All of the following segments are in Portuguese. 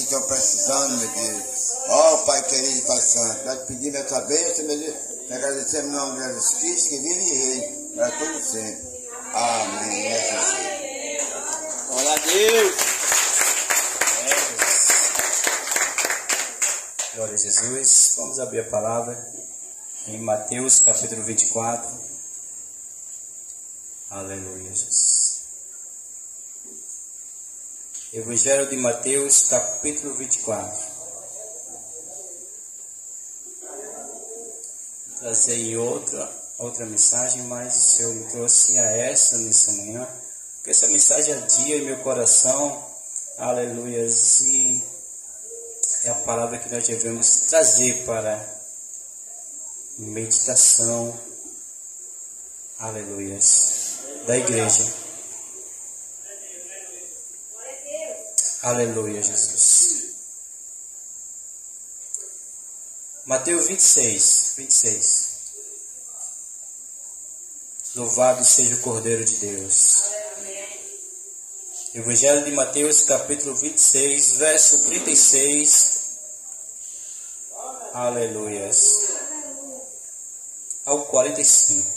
estão precisando, meu Deus. Ó, Pai querido, Pai Santo, nós pedimos essa bênção, meu Deus, agradecemos o nome de Jesus Cristo, que vive e reina para todo sempre. Amém. Glória a Deus. Glória a Jesus. Vamos abrir a palavra em Mateus capítulo 24. Aleluia, Jesus. Evangelho de Mateus capítulo 24. Trazei outra mensagem, mas eu me trouxe a essa nessa manhã, porque essa mensagem adia em meu coração, aleluia, e é a palavra que nós devemos trazer para meditação, aleluia, da igreja. Aleluia, Jesus. Mateus 26. Louvado seja o Cordeiro de Deus. Evangelho de Mateus, capítulo 26, verso 36. Aleluia. Ao 45.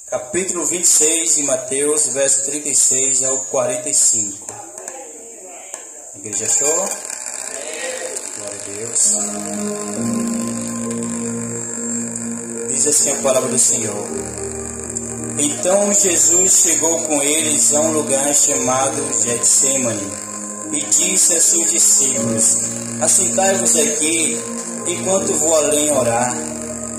Capítulo 26 de Mateus, verso 36 ao 45. A igreja achou? Glória a Deus. Diz assim a palavra do Senhor. Então Jesus chegou com eles a um lugar chamado Getsêmani e disse a seus discípulos: assentai-vos aqui, enquanto vou além orar.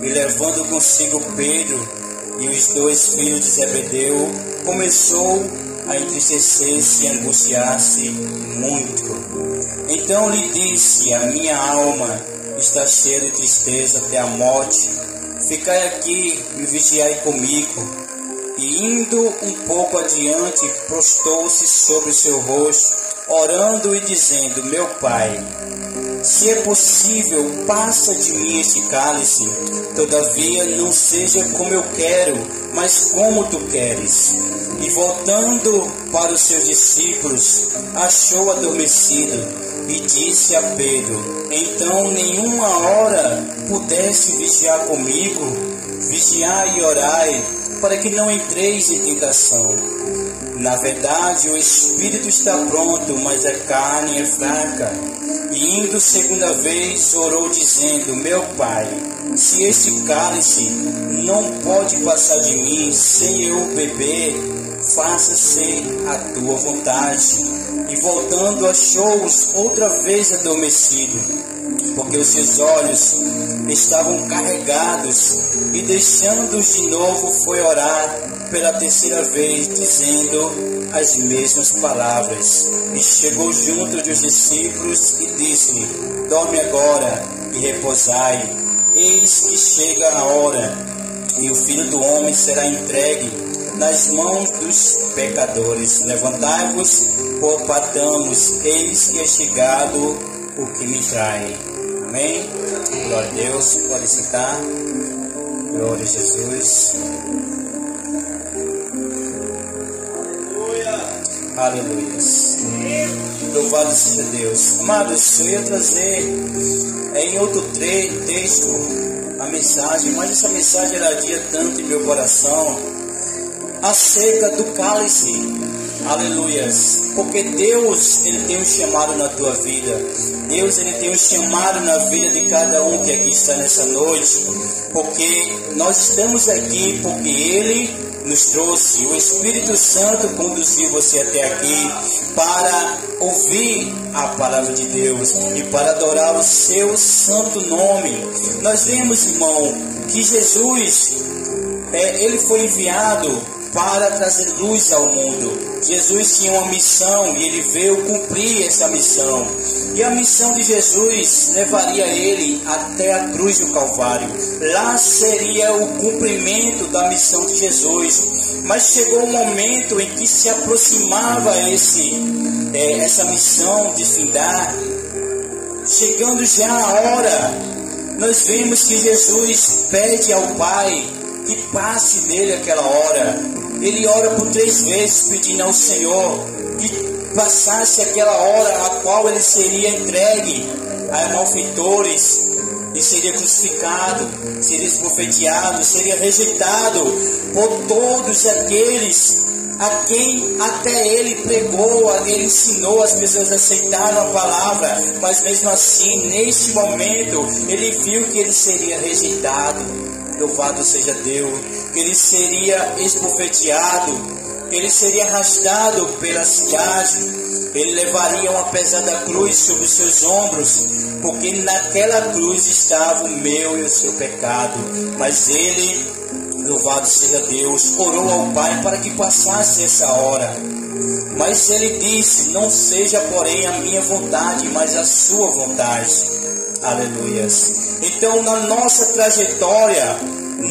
E levando consigo Pedro e os dois filhos de Zebedeu, começou a entristecer-se e angustiar-se muito. Então lhe disse: a minha alma está cheia de tristeza até a morte. Ficai aqui e vigiai comigo. E indo um pouco adiante, prostou-se sobre o seu rosto, orando e dizendo: meu Pai, se é possível, passa de mim este cálice. Todavia não seja como eu quero, mas como tu queres. E voltando para os seus discípulos, achou adormecido e disse a Pedro: então nenhuma hora pudesse vigiar comigo? Vigiai e orai, para que não entreis em tentação. Na verdade, o espírito está pronto, mas a carne é fraca. E indo segunda vez, orou dizendo: meu Pai, se este cálice não pode passar de mim sem eu beber, faça-se a tua vontade. E voltando, achou-os outra vez adormecido, porque os seus olhos estavam carregados, e deixando-os de novo, foi orar pela terceira vez, dizendo as mesmas palavras. E chegou junto dos discípulos e disse-lhe: dorme agora e repousai. Eis que chega a hora, e o Filho do Homem será entregue nas mãos dos pecadores. Levantai-vos, partamos, eis que é chegado o que me trai. Amém? Glória a Deus. Pode sentar. Glória a Jesus. Aleluia. Louvado seja Deus. Amados, eu ia trazer em outro texto a mensagem, mas essa mensagem iradia tanto em meu coração acerca do cálice. Aleluias. Porque Deus, Ele tem um chamado na tua vida. Deus, Ele tem um chamado na vida de cada um que aqui está nessa noite. Porque nós estamos aqui porque Ele nos trouxe. O Espírito Santo conduziu você até aqui para ouvir a palavra de Deus e para adorar o seu santo nome. Nós vemos, irmão, que Jesus, Ele foi enviado para trazer luz ao mundo. Jesus tinha uma missão e Ele veio cumprir essa missão. E a missão de Jesus levaria ele até a cruz do Calvário. Lá seria o cumprimento da missão de Jesus. Mas chegou um momento em que se aproximava essa missão de findar, chegando já a hora nós vemos que Jesus pede ao Pai que passe dele aquela hora. Ele ora por 3 vezes pedindo ao Senhor que passasse aquela hora a qual ele seria entregue a malfeitores, e seria crucificado, seria esbofeteado, seria rejeitado por todos aqueles a quem até ele pregou, a ele ensinou. As pessoas aceitaram a palavra, mas mesmo assim, neste momento, ele viu que ele seria rejeitado. Louvado seja Deus, que ele seria esbofeteado, que ele seria arrastado pela cidade. Ele levaria uma pesada cruz sobre os seus ombros, porque naquela cruz estava o meu e o seu pecado. Mas ele, louvado seja Deus, orou ao Pai para que passasse essa hora. Mas ele disse: não seja porém a minha vontade, mas a sua vontade. Aleluias. Então, na nossa trajetória,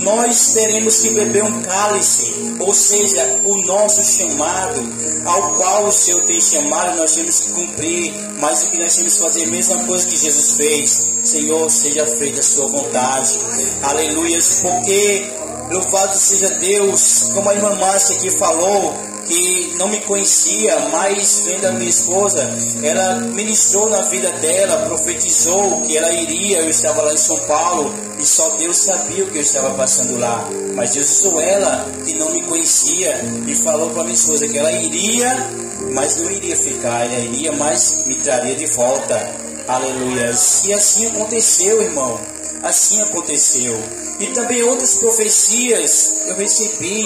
nós teremos que beber um cálice, ou seja, o nosso chamado, ao qual o Senhor tem chamado, nós temos que cumprir. Mas o que nós temos que fazer, a mesma coisa que Jesus fez: Senhor, seja feita a sua vontade. Aleluias. Porque, louvado seja Deus, como a irmã Márcia aqui falou, que não me conhecia, mas vendo a minha esposa, ela ministrou na vida dela, profetizou que ela iria. Eu estava lá em São Paulo e só Deus sabia o que eu estava passando lá, mas Deus usou ela, que não me conhecia, e falou para minha esposa que ela iria, mas não iria ficar, ela iria, mas me traria de volta. Aleluia. E assim aconteceu, irmão, assim aconteceu. E também outras profecias eu recebi,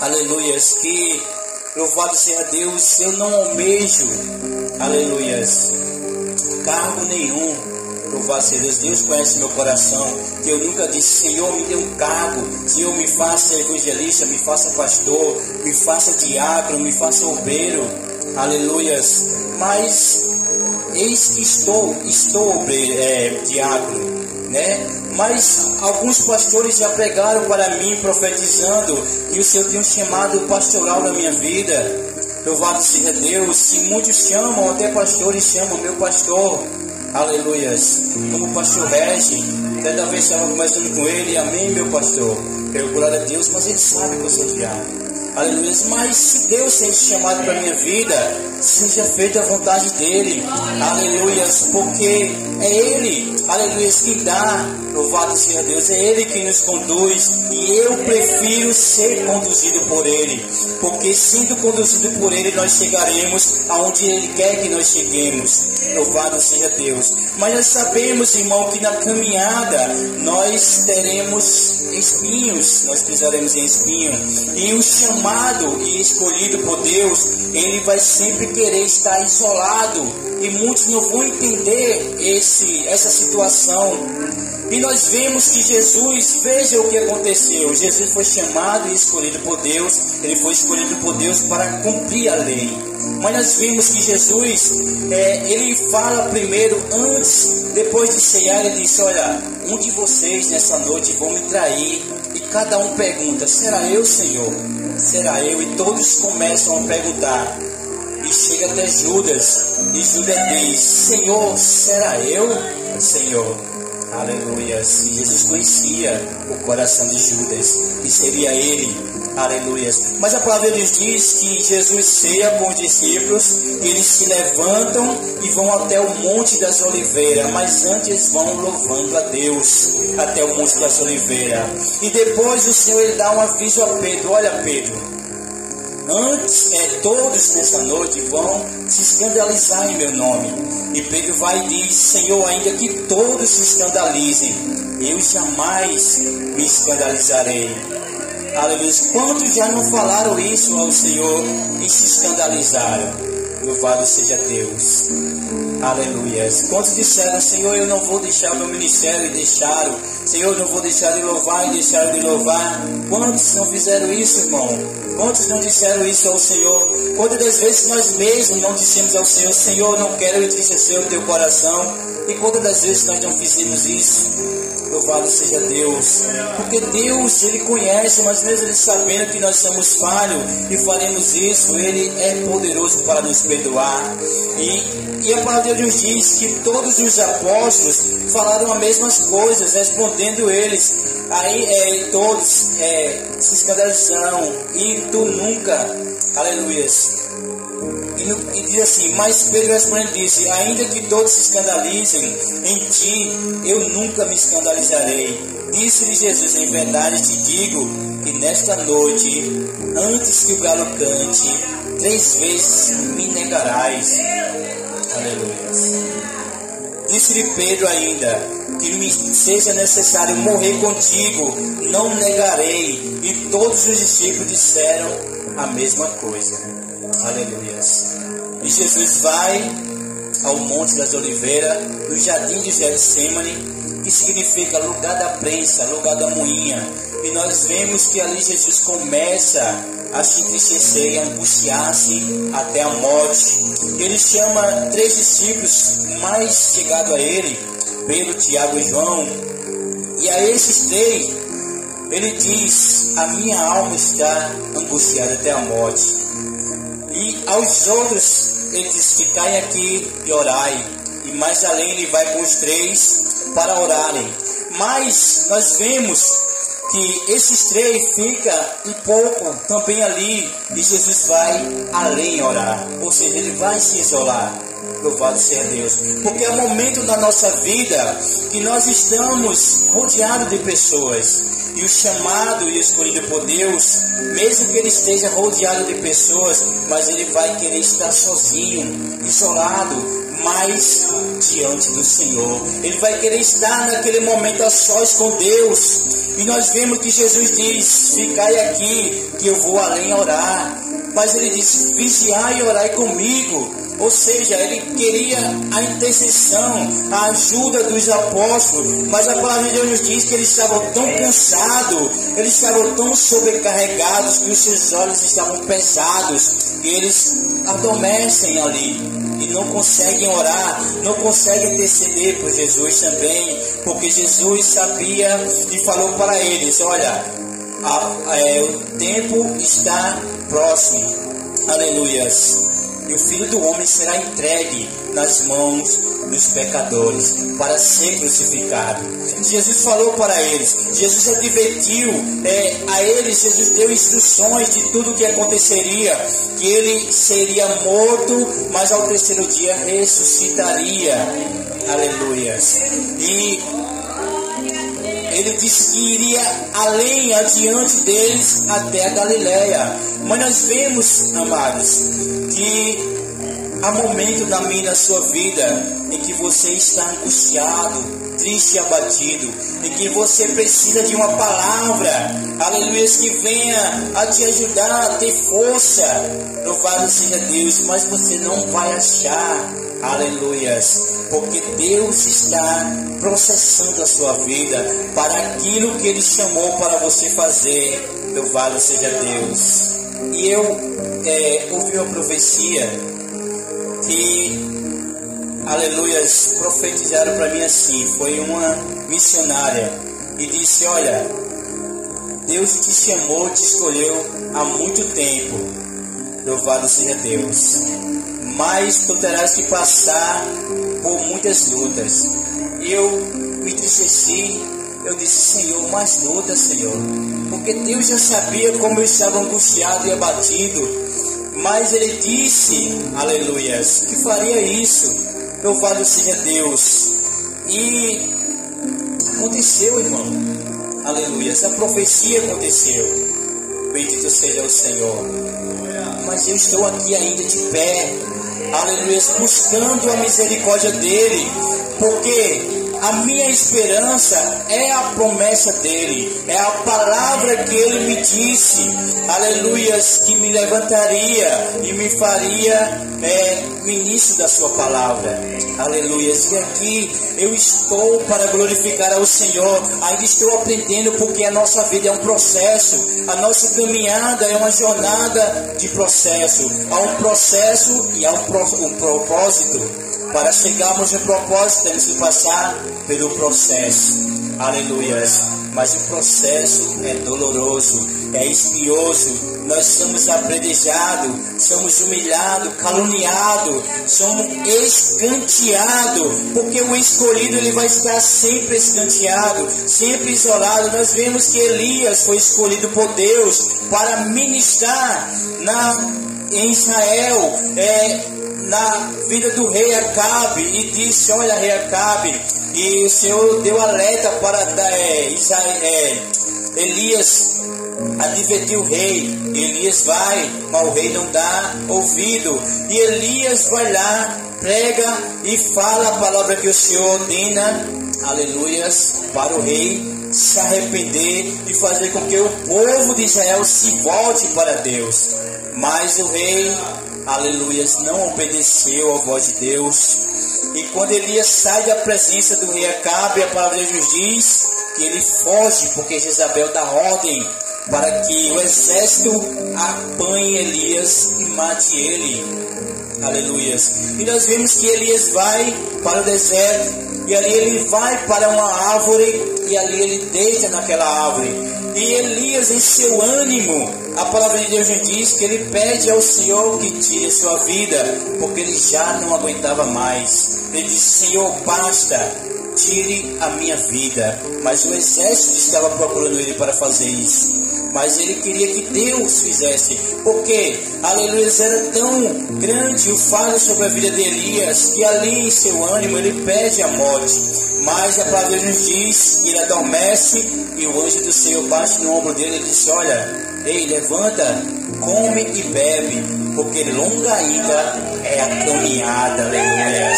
aleluias, que, louvado seja Deus, eu não almejo, aleluias, cargo nenhum. Louvado seja Deus, Deus conhece meu coração, que eu nunca disse: Senhor, me dê um cargo, Senhor, me faça evangelista, me faça pastor, me faça diácono, me faça obreiro, aleluias. Mas eis que estou diácono, né? Mas alguns pastores já pregaram para mim, profetizando que o Senhor tem um chamado pastoral na minha vida. Louvado seja Deus. Se muitos chamam, até pastores chamam meu pastor, aleluias, como o pastor Regi. Cada vez estava conversando com ele: amém, meu pastor, pelo glória a Deus. Mas ele sabe que eu sou diácono, aleluia. Mas se Deus tem chamado para a minha vida, seja feita a vontade dele, aleluia, porque é ele, aleluia, que dá. Louvado seja Deus, é ele que nos conduz, e eu prefiro ser conduzido por ele, porque sendo conduzido por ele, nós chegaremos aonde ele quer que nós cheguemos. Louvado seja Deus. Mas nós sabemos, irmão, que na caminhada nós teremos espinhos, nós pisaremos em espinho, e o chamado e escolhido por Deus, ele vai sempre querer estar isolado, e muitos não vão entender essa situação. E nós vemos que Jesus, veja o que aconteceu. Jesus foi chamado e escolhido por Deus. Ele foi escolhido por Deus para cumprir a lei. Mas nós vimos que Jesus, ele fala primeiro, depois de ceiar, ele disse: olha, um de vocês nessa noite vão me trair. E cada um pergunta: será eu, Senhor? Será eu? E todos começam a perguntar. E chega até Judas, e Judas diz: Senhor, será eu, Senhor? Aleluia. E Jesus conhecia o coração de Judas, e seria ele, aleluia. Mas a palavra de Deus diz que Jesus ceia com os discípulos, eles se levantam e vão até o Monte das Oliveiras, mas antes vão louvando a Deus até o Monte das Oliveiras. E depois o Senhor, ele dá um aviso a Pedro: olha, Pedro, todos nessa noite vão se escandalizar em meu nome. E Pedro vai e diz: Senhor, ainda que todos se escandalizem, eu jamais me escandalizarei. Aleluia. Quantos já não falaram isso ao Senhor e se escandalizaram? Louvado seja Deus. Aleluia. Quantos disseram: Senhor, eu não vou deixar meu ministério, e deixaram? Senhor, eu não vou deixar de louvar, e deixaram de louvar? Quantos não fizeram isso, irmão? Quantos não disseram isso ao Senhor? Quantas das vezes nós mesmos não dissemos ao Senhor: Senhor, não quero entristecer o teu coração? E quantas das vezes nós não fizemos isso? Louvado seja Deus. Porque Deus, Ele conhece, mas mesmo Ele sabendo que nós somos falhos e faremos isso, Ele é poderoso para nos perdoar. E a palavra de Deus diz que todos os apóstolos falaram as mesmas coisas, respondendo eles. Aí todos se escandalizaram, e tu nunca, aleluias. E diz assim, mas Pedro respondendo disse, ainda que todos se escandalizem em ti, eu nunca me escandalizarei. Disse-lhe Jesus, em verdade te digo, que nesta noite, antes que o galo cante, 3 vezes me negarás. Aleluia. Disse-lhe Pedro ainda, que me seja necessário morrer contigo, não negarei. E todos os discípulos disseram a mesma coisa. Aleluia. E Jesus vai ao Monte das Oliveiras, no jardim de Getsemane, que significa lugar da prensa, lugar da moinha. E nós vemos que ali Jesus começa a se entristecer e angustiar-se até a morte. Ele chama 3 discípulos mais chegados a ele, Pedro, Tiago e João. E a esses 3, ele diz, a minha alma está angustiada até a morte. E aos outros, ele diz, ficai aqui e orai. E mais além, ele vai com os 3 para orarem. Mas nós vemos que esses 3 ficam e pouco também ali. E Jesus vai além orar. Ou seja, ele vai se isolar. Louvado seja Deus. Porque é um momento da nossa vida que nós estamos rodeados de pessoas. E o chamado e escolhido por Deus, mesmo que ele esteja rodeado de pessoas, mas ele vai querer estar sozinho, isolado, mas diante do Senhor. Ele vai querer estar naquele momento a sós com Deus. E nós vemos que Jesus diz, ficai aqui, que eu vou além orar. Mas ele diz, vigiai e orai comigo. Ou seja, ele queria a intercessão, a ajuda dos apóstolos. Mas a palavra de Deus nos diz que eles estavam tão cansados, eles estavam tão sobrecarregados, que os seus olhos estavam pesados. E eles adormecem ali e não conseguem orar, não conseguem interceder por Jesus também. Porque Jesus sabia e falou para eles, olha, o tempo está próximo. Aleluias. E o Filho do Homem será entregue nas mãos dos pecadores para ser crucificado. Jesus falou para eles, Jesus advertiu a eles, Jesus deu instruções de tudo o que aconteceria, que ele seria morto, mas ao 3º dia ressuscitaria. Aleluias. E ele disse que iria além, adiante deles, até a Galileia. Mas nós vemos, amados, que há momento na minha e na sua vida em que você está angustiado, triste e abatido, em que você precisa de uma palavra, aleluia, que venha a te ajudar a ter força. Louvado seja Deus, mas você não vai achar, aleluias, porque Deus está processando a sua vida para aquilo que Ele chamou para você fazer. Louvado seja Deus. E eu ouvi uma profecia que, aleluias, profetizaram para mim assim. Foi uma missionária e disse, olha, Deus te chamou, te escolheu há muito tempo. Louvado seja Deus. Mas tu terás que passar por muitas lutas. E eu me entristeci. Eu disse, Senhor, mais lutas, Senhor. Porque Deus já sabia como eu estava angustiado e abatido. Mas Ele disse, aleluias, que faria isso. Louvado seja Deus. E aconteceu, irmão. Aleluias, a profecia aconteceu. Bendito seja o Senhor. Mas eu estou aqui ainda de pé, aleluia, buscando a misericórdia dEle, porque a minha esperança é a promessa dEle, é a palavra que Ele me disse, aleluias, que me levantaria e me faria ministro da sua palavra, aleluias. E aqui eu estou para glorificar ao Senhor. Ainda estou aprendendo, porque a nossa vida é um processo, a nossa caminhada é uma jornada de processo. Há um processo e há um propósito. Para chegarmos no propósito, temos que passar pelo processo. aleluias, mas o processo é doloroso, é espinhoso. Nós somos apredrejados, somos humilhados, caluniados, somos escanteados, porque o escolhido ele vai estar sempre escanteado, sempre isolado. Nós vemos que Elias foi escolhido por Deus para ministrar em Israel, na vida do rei Acabe, e disse: olha, rei Acabe, e o Senhor deu alerta para Elias advertiu o rei. Elias vai, mas o rei não dá ouvido, e Elias vai lá, prega e fala a palavra que o Senhor ordena, aleluias, para o rei se arrepender e fazer com que o povo de Israel se volte para Deus. Mas o rei, aleluias, não obedeceu à voz de Deus. E quando Elias sai da presença do rei Acabe, a palavra de Deus diz que ele foge, porque Jezabel dá ordem para que o exército apanhe Elias e mate ele. Aleluias. E nós vemos que Elias vai para o deserto, e ali ele vai para uma árvore, e ali ele deita naquela árvore. E Elias, em seu ânimo, a palavra de Deus nos diz que ele pede ao Senhor que tire sua vida, porque ele já não aguentava mais. Ele disse: Senhor, basta, tire a minha vida. Mas o exército estava procurando ele para fazer isso. Mas ele queria que Deus fizesse, porque, aleluia, era tão grande o fardo sobre a vida de Elias, que ali em seu ânimo ele pede a morte. Mas a palavra nos diz que ele adormece, e o anjo do Senhor bate no ombro dele e diz: olha, ei, levanta, come e bebe, porque longa ainda é a caminhada, aleluia.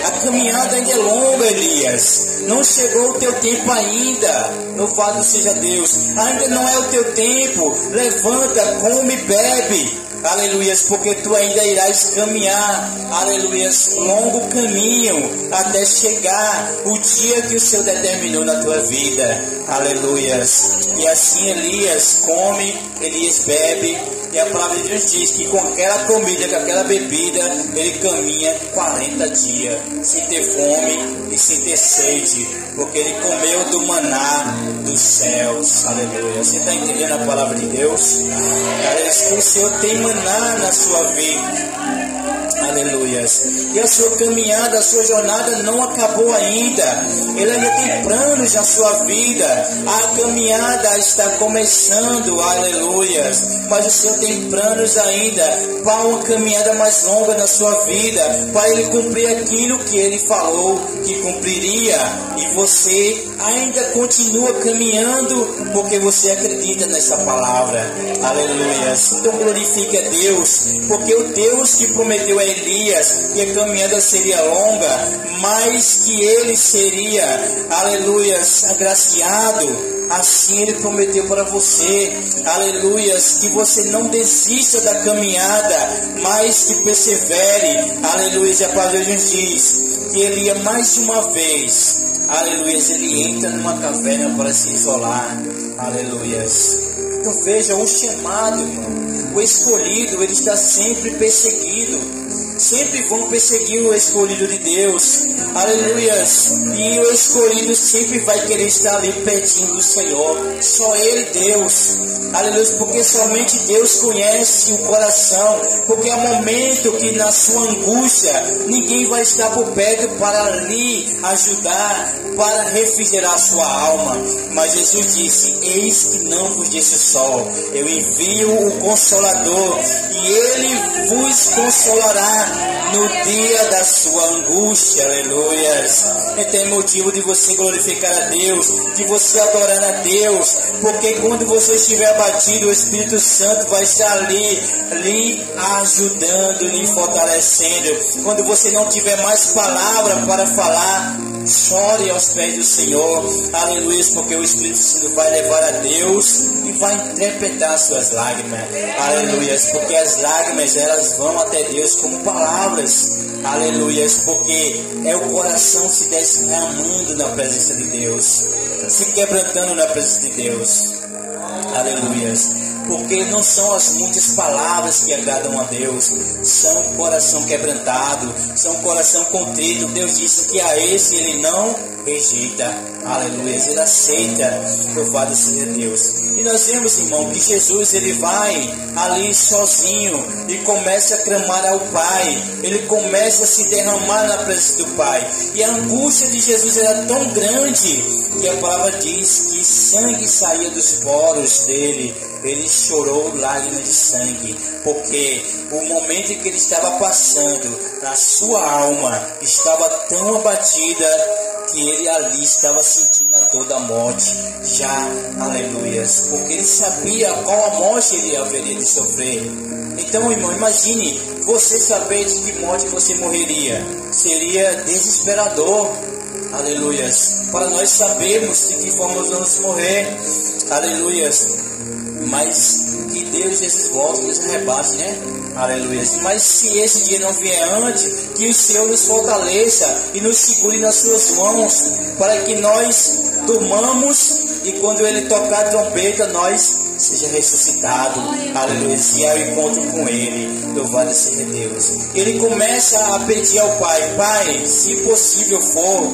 A caminhada ainda é longa, Elias. Não chegou o teu tempo ainda. Louvado seja Deus. Ainda não é o teu tempo. Levanta, come e bebe, aleluias, porque tu ainda irás caminhar, aleluias, longo caminho até chegar o dia que o Senhor determinou na tua vida, aleluias. E assim Elias come, Elias bebe, e a palavra de Deus diz que com aquela comida, com aquela bebida, ele caminha 40 dias, sem ter fome e sem ter sede, porque ele comeu do maná dos céus, aleluia. Você está entendendo a palavra de Deus? Aleluia. O Senhor tem maná na sua vida, aleluias. E a sua caminhada, a sua jornada não acabou ainda. Ele ainda tem planos na sua vida. A caminhada está começando, aleluias. Mas o Senhor tem planos ainda para uma caminhada mais longa na sua vida, para Ele cumprir aquilo que Ele falou que cumpriria. E você ainda continua caminhando, porque você acredita nessa palavra, aleluias. Então glorifique a Deus, porque o Deus que prometeu a Elias que a caminhada seria longa, mas que ele seria, aleluias, agraciado, assim ele prometeu para você, aleluias, que você não desista da caminhada, mas que persevere, aleluias. E a palavra de Deus diz que ele ia mais uma vez, aleluias, ele entra numa caverna para se isolar, aleluias. Então veja, o chamado, irmão, o escolhido, ele está sempre perseguido. Sempre vão perseguir o escolhido de Deus, aleluias. E o escolhido sempre vai querer estar ali pertinho do Senhor. Só Ele, Deus, aleluia, porque somente Deus conhece o coração. Porque há momento que na sua angústia ninguém vai estar por perto para lhe ajudar, para refrigerar a sua alma. Mas Jesus disse: eis que não vos disse só, eu envio o Consolador, e Ele vos consolará no dia da sua angústia, aleluias. E tem motivo de você glorificar a Deus, de você adorar a Deus, porque quando você estiver abatido, o Espírito Santo vai estar ali, lhe ajudando, lhe fortalecendo. Quando você não tiver mais palavra para falar, chore aos pés do Senhor, aleluia, porque o Espírito Santo vai levar a Deus e vai interpretar suas lágrimas, aleluia, porque as lágrimas, elas vão até Deus como palavras, aleluia, porque é o coração se derramando na presença de Deus, se quebrantando na presença de Deus, aleluia. porque não são as muitas palavras que agradam a Deus, são um coração quebrantado, são um coração contrito. Deus disse que a esse Ele não rejeita, aleluia, Ele aceita. Louvado seja Deus. E nós vemos, irmão, que Jesus, Ele vai ali sozinho e começa a clamar ao Pai, Ele começa a se derramar na presença do Pai, e a angústia de Jesus era tão grande que a palavra diz que sangue saía dos poros dele. Ele chorou lágrimas de sangue, porque o momento em que ele estava passando, a sua alma estava tão abatida que ele ali estava sentindo a dor da morte já, aleluias, porque ele sabia qual a morte ele haveria de sofrer. Então, irmão, imagine você saber de que morte você morreria. Seria desesperador, aleluias, para nós sabermos de que forma vamos morrer, aleluias. Mas que Deus, Jesus volte e nos arrebate, né? Aleluia. Mas se esse dia não vier antes, que o Senhor nos fortaleça e nos segure nas suas mãos, para que nós durmamos e quando Ele tocar a trombeta, nós seja ressuscitado. Aleluia. E ao encontro com Ele. Louvado seja Deus. Ele começa a pedir ao Pai: Pai, se possível for,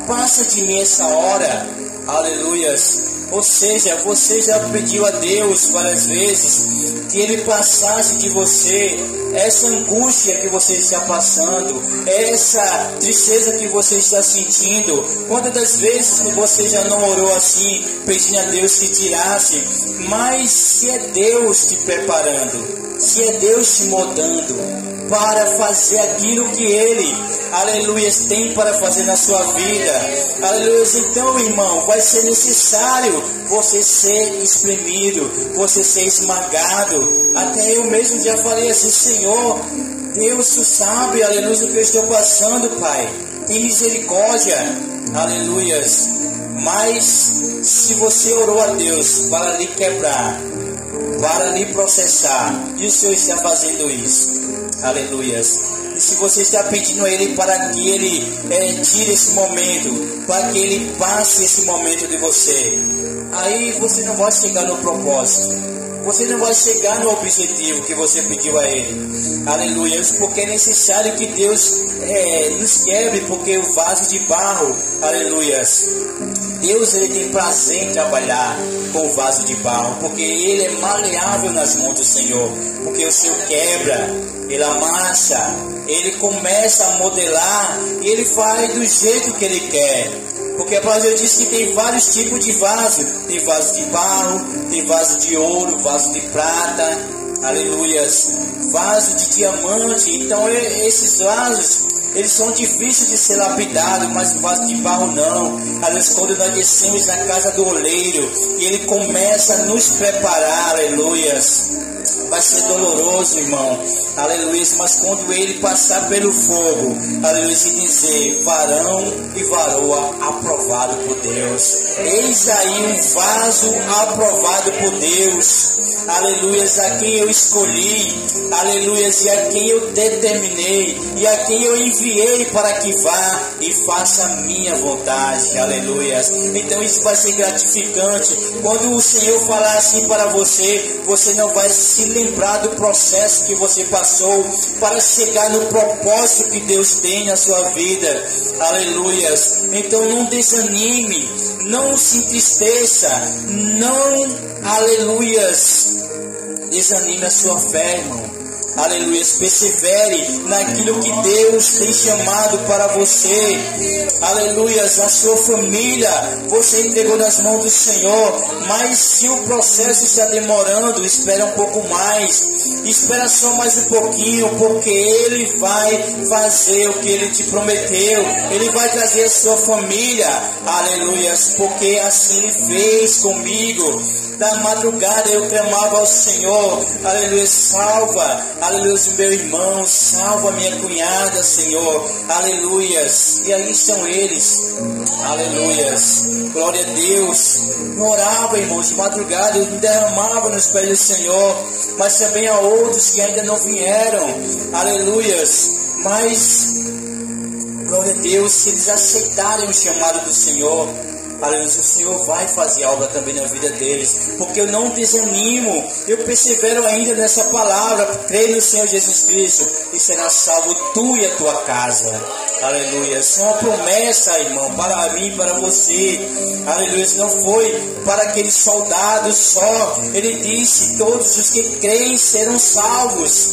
passa de mim essa hora. Aleluias. Ou seja, você já pediu a Deus várias vezes que Ele passasse de você essa angústia que você está passando, essa tristeza que você está sentindo. Quantas das vezes você já não orou assim, pedindo a Deus que tirasse? Mas se é Deus te preparando, se é Deus te moldando para fazer aquilo que Ele, aleluia, tem para fazer na sua vida, aleluia, então, irmão, vai ser necessário você ser espremido, você ser esmagado. Até eu mesmo já falei assim: Senhor, Deus, Tu sabe, aleluia, o que eu estou passando, Pai, tem misericórdia, aleluias. Mas se você orou a Deus para lhe quebrar, para lhe processar, e o Senhor está fazendo isso, aleluias. E se você está pedindo a Ele para que Ele tire esse momento, para que Ele passe esse momento de você, aí você não vai chegar no propósito, você não vai chegar no objetivo que você pediu a Ele, aleluia. Porque é necessário que Deus nos quebre, porque o vaso de barro, aleluias, Deus, Ele tem prazer em trabalhar com o vaso de barro, porque Ele é maleável nas mãos do Senhor, porque o Senhor quebra, Ele amassa, Ele começa a modelar e Ele faz do jeito que Ele quer. Porque a palavra diz que tem vários tipos de vaso. Tem vaso de barro, tem vaso de ouro, vaso de prata, aleluias, vaso de diamante. Então esses vasos, eles são difíceis de ser lapidados, mas o vaso de barro não. Aliás, quando nós descemos na casa do oleiro e ele começa a nos preparar, aleluias, vai ser doloroso, irmão, aleluia, mas quando ele passar pelo fogo, aleluia, e dizer: varão e varoa aprovado por Deus, eis aí um vaso aprovado por Deus, aleluia, a quem eu escolhi, aleluia, e a quem eu determinei, e a quem eu enviei para que vá e faça a minha vontade, aleluia. Então isso vai ser gratificante. Quando o Senhor falar assim para você, você não vai se lembrar do processo que você passou para chegar no propósito que Deus tem na sua vida, aleluias. Então não desanime, não se entristeça, não, aleluias, desanime a sua fé, irmão, aleluia. Persevere naquilo que Deus tem chamado para você, aleluia. A sua família você entregou nas mãos do Senhor, mas se o processo está demorando, espera um pouco mais, espera só mais um pouquinho, porque Ele vai fazer o que Ele te prometeu, Ele vai trazer a sua família, aleluia, porque assim Ele fez comigo. Da madrugada eu clamava ao Senhor, aleluia, salva, aleluia, meu irmão, salva minha cunhada, Senhor, aleluia. E aí estão eles, aleluia, glória a Deus. Eu orava, irmãos, de madrugada, eu me derramava nos pés do Senhor, mas também há outros que ainda não vieram, aleluia. Mas glória a Deus, se eles aceitarem o chamado do Senhor, aleluia, o Senhor vai fazer a obra também na vida deles, porque eu não desanimo, eu persevero ainda nessa palavra, creio no Senhor Jesus Cristo, e será salvo tu e a tua casa, aleluia. Isso é uma promessa, irmão, para mim e para você, aleluia. Isso não foi para aqueles soldados só, ele disse: todos os que creem serão salvos,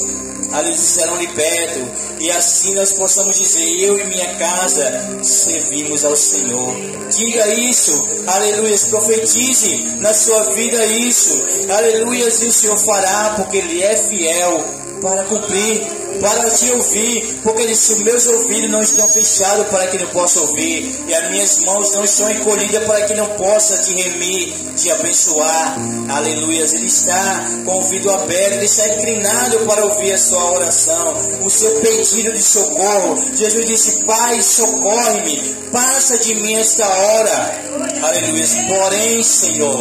aleluia, serão libertos, e assim nós possamos dizer: eu e minha casa servimos ao Senhor. Diga isso, aleluia, profetize na sua vida isso, aleluia, e o Senhor fará, porque Ele é fiel para cumprir, para te ouvir, porque Ele disse: meus ouvidos não estão fechados para que não possa ouvir, e as minhas mãos não estão encolhidas para que não possa te remir, te abençoar, aleluia. Ele está com o ouvido aberto, Ele está inclinado para ouvir a sua oração, o seu pedido de socorro. Jesus disse: Pai, socorre-me, passa de mim esta hora, aleluia. Porém, Senhor,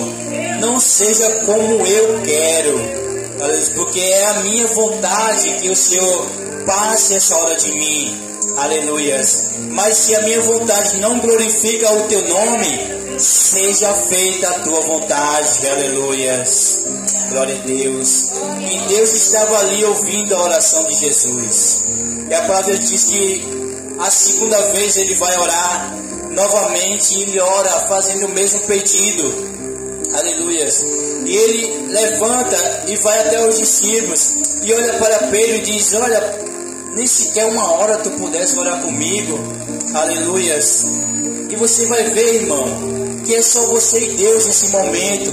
não seja como eu quero, porque é a minha vontade que o Senhor passe essa hora de mim, aleluias. Mas se a minha vontade não glorifica o teu nome, seja feita a tua vontade, aleluias. Glória a Deus. E Deus estava ali ouvindo a oração de Jesus. E a palavra diz que a segunda vez ele vai orar novamente, e ele ora fazendo o mesmo pedido, aleluias. E ele levanta e vai até os discípulos e olha para Pedro e diz: olha, nem sequer uma hora tu pudesse orar comigo, aleluias. E você vai ver, irmão, que é só você e Deus nesse momento,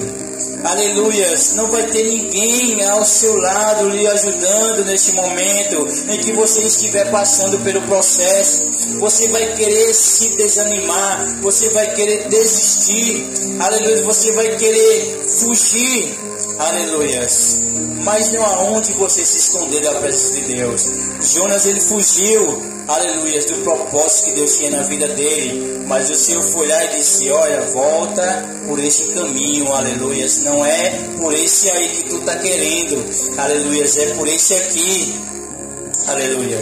aleluias. Não vai ter ninguém ao seu lado lhe ajudando neste momento em que você estiver passando pelo processo. Você vai querer se desanimar, você vai querer desistir, aleluia, você vai querer fugir, aleluias. Mas não há onde você se esconder da presença de Deus. Jonas, ele fugiu, aleluia, do propósito que Deus tinha na vida dele. Mas o Senhor foi lá e disse: olha, volta por este caminho, aleluia. Não é por esse aí que tu está querendo, aleluia, é por esse aqui, aleluia.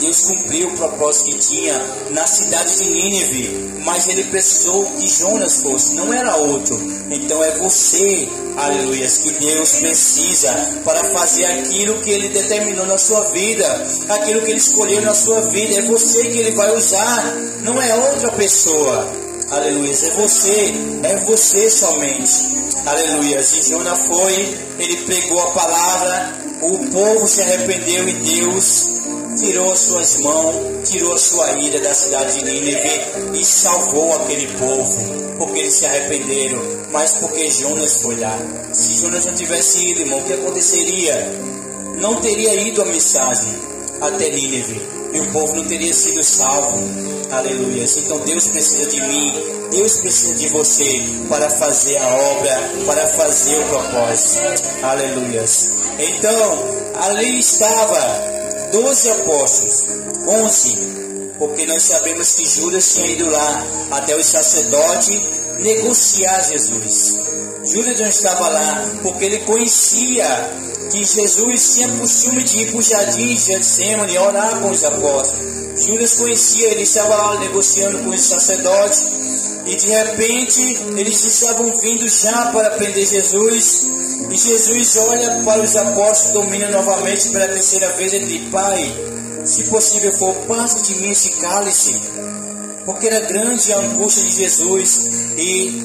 Deus cumpriu o propósito que tinha na cidade de Nínive, mas ele precisou que Jonas fosse, não era outro. Então é você, aleluia, que Deus precisa para fazer aquilo que Ele determinou na sua vida, aquilo que Ele escolheu na sua vida. É você que Ele vai usar, não é outra pessoa, aleluia, é você somente, aleluia. E Jonas foi, ele pregou a palavra, o povo se arrependeu e Deus tirou as suas mãos, tirou a sua ira da cidade de Nínive e salvou aquele povo, porque eles se arrependeram, mas porque Jonas foi lá. Se Jonas não tivesse ido, irmão, o que aconteceria? Não teria ido a mensagem até Nínive e o povo não teria sido salvo, aleluia. Então Deus precisa de mim, Deus precisa de você para fazer a obra, para fazer o propósito, aleluia. Então ali estava 12 apóstolos, 11, porque nós sabemos que Judas tinha ido lá até os sacerdotes negociar Jesus. Judas não estava lá porque ele conhecia que Jesus tinha costume de ir para o jardim de Getsemane orar com os apóstolos. Judas conhecia, ele estava lá negociando com os sacerdotes e de repente eles estavam vindo já para prender Jesus. E Jesus olha para os apóstolos, domina novamente pela terceira vez. Ele diz: Pai, se possível for, passa de mim esse cálice, porque era grande a angústia de Jesus. E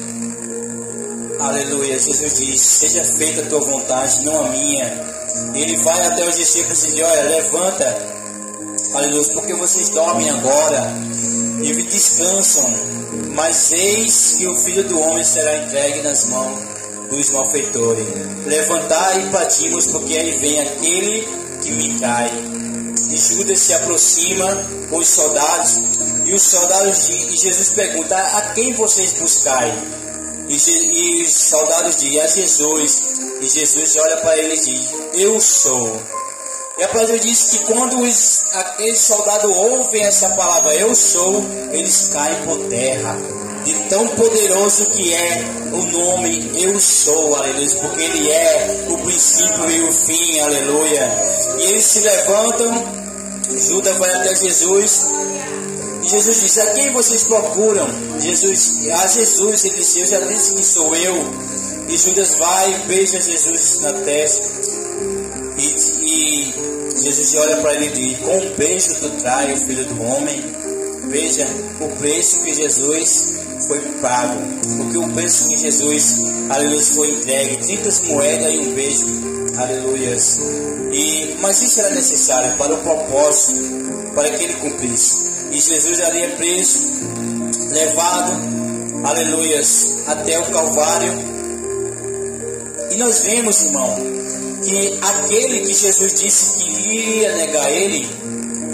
aleluia, Jesus diz: seja feita a tua vontade, não a minha. Ele vai até os discípulos e diz: olha, levanta, aleluia, porque vocês dormem agora e descansam, mas eis que o Filho do Homem será entregue nas mãos dos malfeitores. Levantai e partimos, porque aí vem aquele que me trai. E Judas se aproxima com os soldados, e os soldados e Jesus pergunta: a quem vocês buscai? E os soldados dizem: a Jesus. E Jesus olha para ele e diz: eu sou. E a palavra diz que quando aqueles soldados ouvem essa palavra, eu sou, eles caem por terra, de tão poderoso que é o nome eu sou, aleluia, porque ele é o princípio e o fim, aleluia. E eles se levantam, Judas vai até Jesus, e Jesus disse: a quem vocês procuram? Jesus, ele disse: eu já disse que sou eu. E Judas vai e beija Jesus na testa. E Jesus olha para ele e diz: com um beijo tu trai o Filho do Homem. Veja o preço que Jesus foi pago. Porque o preço que Jesus, aleluia, foi entregue: 30 moedas e um beijo. Aleluias. Mas isso era necessário para o propósito, para que ele cumprisse. E Jesus ali é preso, levado, aleluias, até o Calvário. E nós vemos, irmão, que aquele que Jesus disse que iria negar ele,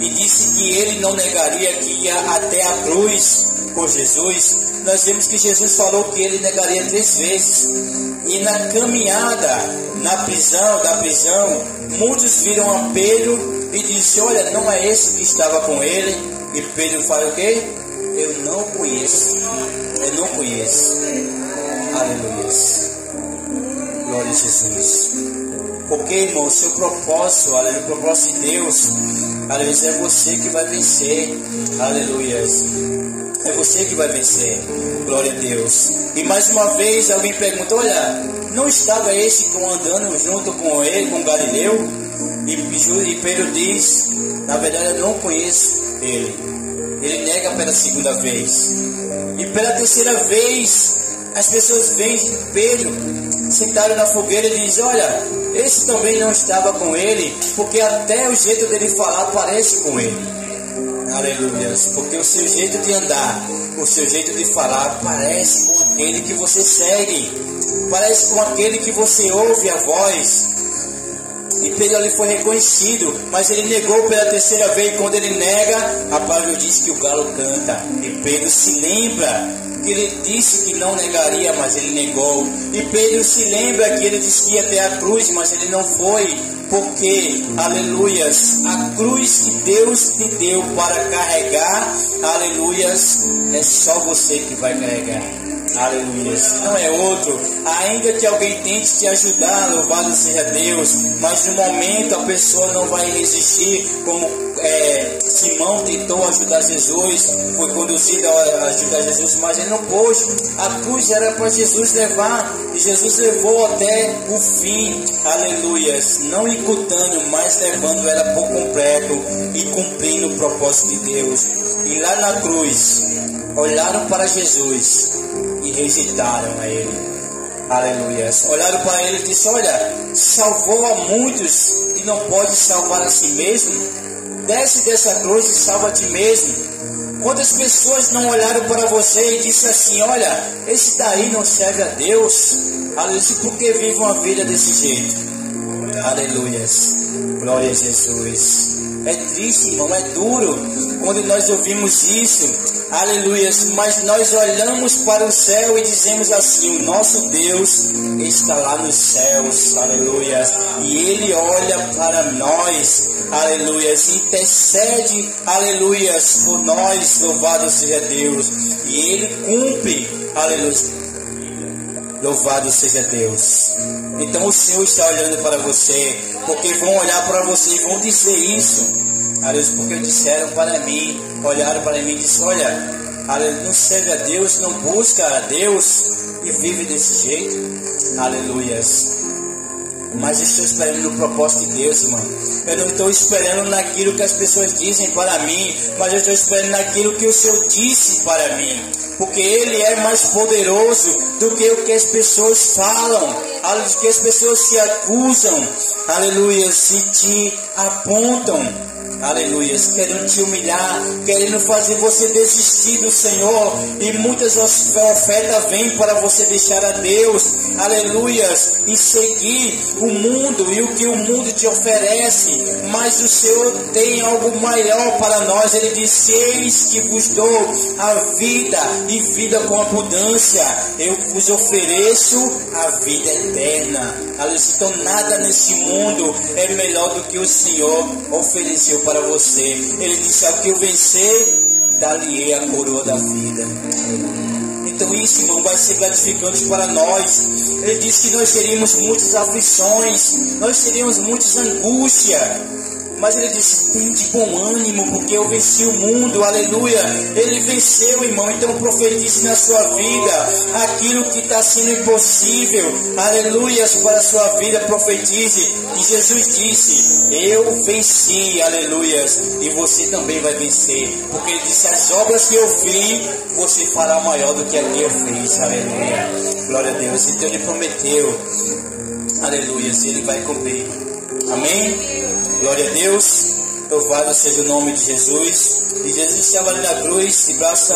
e disse que ele não negaria, que ia até a cruz por Jesus, nós vemos que Jesus falou que ele negaria 3 vezes. E na caminhada, da prisão, muitos viram a Pedro e disseram: olha, não é esse que estava com ele. E Pedro fala o quê? Eu não conheço. Aleluia. Glória a Jesus. Porque, irmão, o seu propósito, aleluia, o propósito de Deus, aleluia, é você que vai vencer. Aleluia. É você que vai vencer. Glória a Deus. E mais uma vez alguém pergunta: olha, não estava esse andando junto com ele, com Galileu? E Pedro diz: na verdade eu não conheço ele. Ele nega pela 2ª vez. E pela 3ª vez as pessoas veem Pedro sentado na fogueira e dizem: olha, esse também não estava com ele, porque até o jeito dele falar parece com ele. Aleluia. Porque o seu jeito de andar, o seu jeito de falar parece com aquele que você segue, parece com aquele que você ouve a voz. E Pedro ali foi reconhecido, mas ele negou pela 3ª vez. Quando ele nega, a palavra diz que o galo canta. E Pedro se lembra que ele disse que não negaria, mas ele negou. E Pedro se lembra que ele disse que ia até a cruz, mas ele não foi. Porque, aleluias, a cruz que Deus te deu para carregar, aleluias, é só você que vai carregar. Aleluia, não é outro. Ainda que alguém tente te ajudar, louvado seja Deus, mas no momento a pessoa não vai resistir, como Simão tentou ajudar Jesus, foi conduzido a ajudar Jesus, mas ele não pôde. A cruz era para Jesus levar, e Jesus levou até o fim. Aleluia, não encurtando, mas levando ela por completo e cumprindo o propósito de Deus. E lá na cruz olharam para Jesus e rejeitaram a ele. Aleluia. Olharam para ele e disseram: olha, salvou a muitos e não pode salvar a si mesmo. Desce dessa cruz e salva a ti mesmo. Quantas pessoas não olharam para você e disseram assim: olha, esse daí não serve a Deus. Aleluia. Por que vive uma vida desse jeito? Aleluia. Glória a Jesus. É triste, irmão, é duro quando nós ouvimos isso. Aleluia. Mas nós olhamos para o céu e dizemos assim: o nosso Deus está lá nos céus. Aleluia. E Ele olha para nós. Aleluia. Intercede, aleluia, por nós. Louvado seja Deus. E Ele cumpre. Aleluia. Louvado seja Deus. Então o Senhor está olhando para você, porque vão olhar para você e vão dizer isso. Aleluia, porque disseram para mim, olharam para mim e disseram: olha, aleluia, não serve a Deus, não busca a Deus e vive desse jeito. Aleluia. Mas eu estou esperando no propósito de Deus, irmão. Eu não estou esperando naquilo que as pessoas dizem para mim, mas eu estou esperando naquilo que o Senhor disse para mim. Porque Ele é mais poderoso do que o que as pessoas falam, do que as pessoas se acusam, aleluia, se te apontam. Aleluia, querendo te humilhar, querendo fazer você desistir do Senhor. E muitas ofertas vêm para você deixar a Deus, aleluia, e seguir o mundo e o que o mundo te oferece. Mas o Senhor tem algo maior para nós. Ele diz: eis que vos dou a vida e vida com abundância. Eu vos ofereço a vida eterna. Aleluia. Então nada nesse mundo é melhor do que o Senhor ofereceu para você. Ele disse: ao que eu vencer, dar-lhe-ei a coroa da vida. Então isso, irmão, vai ser gratificante para nós. Ele disse que nós teríamos muitas aflições, nós teríamos muitas angústias. Mas ele disse: tem de bom ânimo, porque eu venci o mundo, aleluia. Ele venceu, irmão. Então profetize na sua vida aquilo que está sendo impossível, aleluia, para a sua vida. Profetize. E Jesus disse: eu venci, aleluia, e você também vai vencer, porque ele disse: as obras que eu fiz, você fará maior do que a que eu fiz, aleluia. Glória a Deus. Então ele prometeu, aleluia, se ele vai cumprir. Amém? Glória a Deus. Louvado seja o nome de Jesus. E Jesus estava ali na cruz, de braços